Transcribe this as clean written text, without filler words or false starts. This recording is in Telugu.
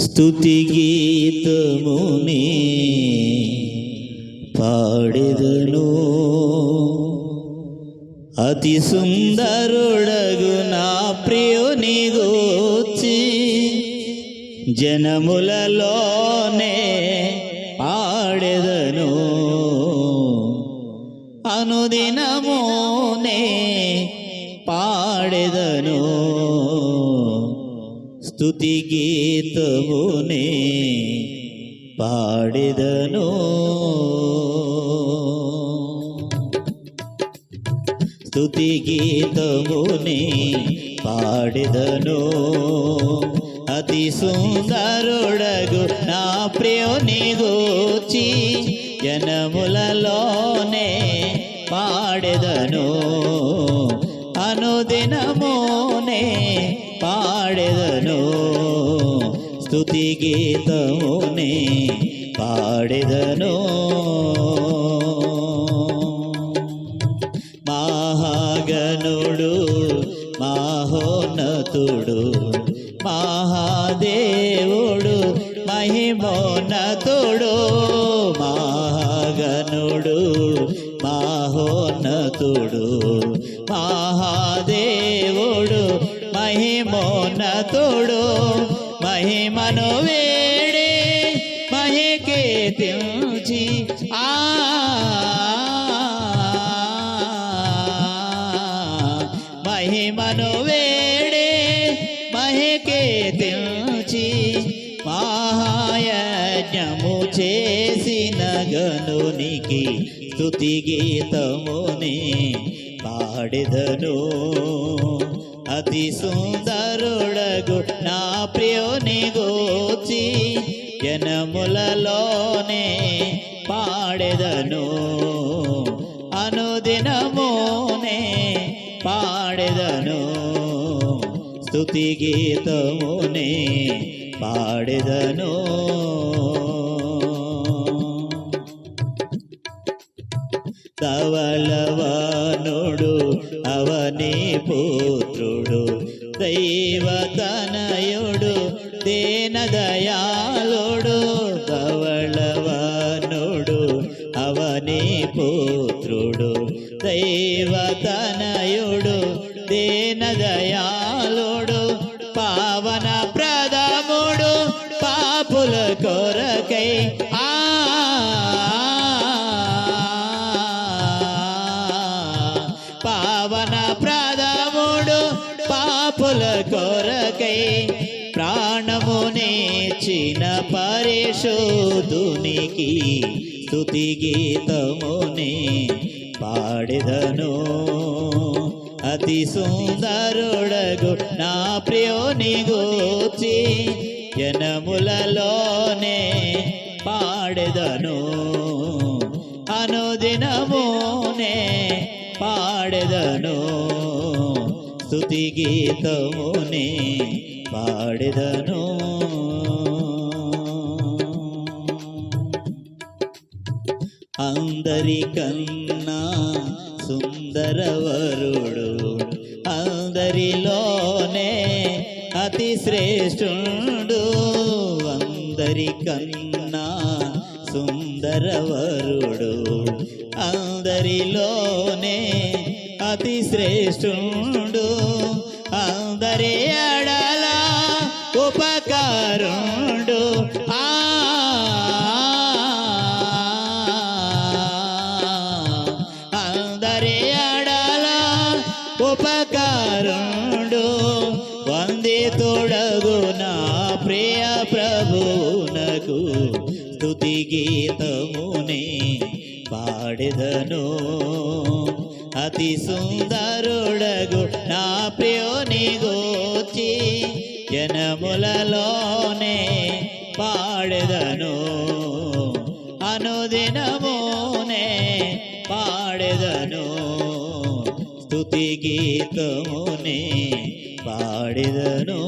స్తుతి గీతముని పాడెదను, అతి సుందరుడగు నా ప్రియుని గూర్చి జనములలోనే పాడెదను. అనుదినమునే పాడెదను, స్తుతి గీతమునే పాడెదను. స్తుతి గీతమునే పాడెదను, అతి సుందరుడగు నా ప్రియుని గూర్చి జనములలోనే పాడెదను. అనుదినమునే పాడెదను, స్తుతి గీతమునే పాడెదను. మహాగణుడు మహోన్నతుడు మహాదేవుడు మహిమోన్నతుడు, మహాగణుడు మహోన్నతుడు మహాదేవుడు మహిమోన్నతుడు, మహిమను వేడి మహికీర్తించి మహిమను వేడి మహికీర్తించి మహాయజ్ఞము చేసిన గనునికి స్తుతి గీతమునే పాడెదను. అతి సుందరుడగు నా ప్రియుని గూర్చి జనములలోనే పాడెదను. అనుదినమునే పాడెదను, స్తుతి గీతమునే పాడెదను. ధవళవనుడు అవని పుత్రుడు దైవతనయుడు దీనదయాళుడు, ధవళవనుడు అవని పుత్రుడు దైవతనయుడు దీనదయాళుడు, పావన ప్రథముడు పాపుల కొరకై పావన ప్రథముడు పాపుల కొరకై ప్రాణమునిచ్చిన పరిశుద్ధునికి స్తుతి గీతమునే పాడెదను. అతి సుందరుడగు నా ప్రియుని గూర్చి జనములలోనే పాడెదను. అనుదినమునే పాడెదను, స్తుతి గీతమునే పాడెదను. అందరికన్నా సుందరవరుడు అందరిలోనే అతి శ్రేష్ఠుడు, అందరికన్నా సుందరవరుడు అందరిలోనే అతి శ్రేష్ఠుడు, అందరి ఎడల ఉపకారుడు, అందరి ఎడల ఉపకారుడు, వందితుడగు నా ప్రియ ప్రభువునకు స్తుతి గీతమునే పాడెదను. అతి సుందరుడగు నా ప్రియుని గూర్చి జనములలోనే పాడెదను. అనుదినమునే పాడెదను, స్తుతి గీతమునే పాడెదను.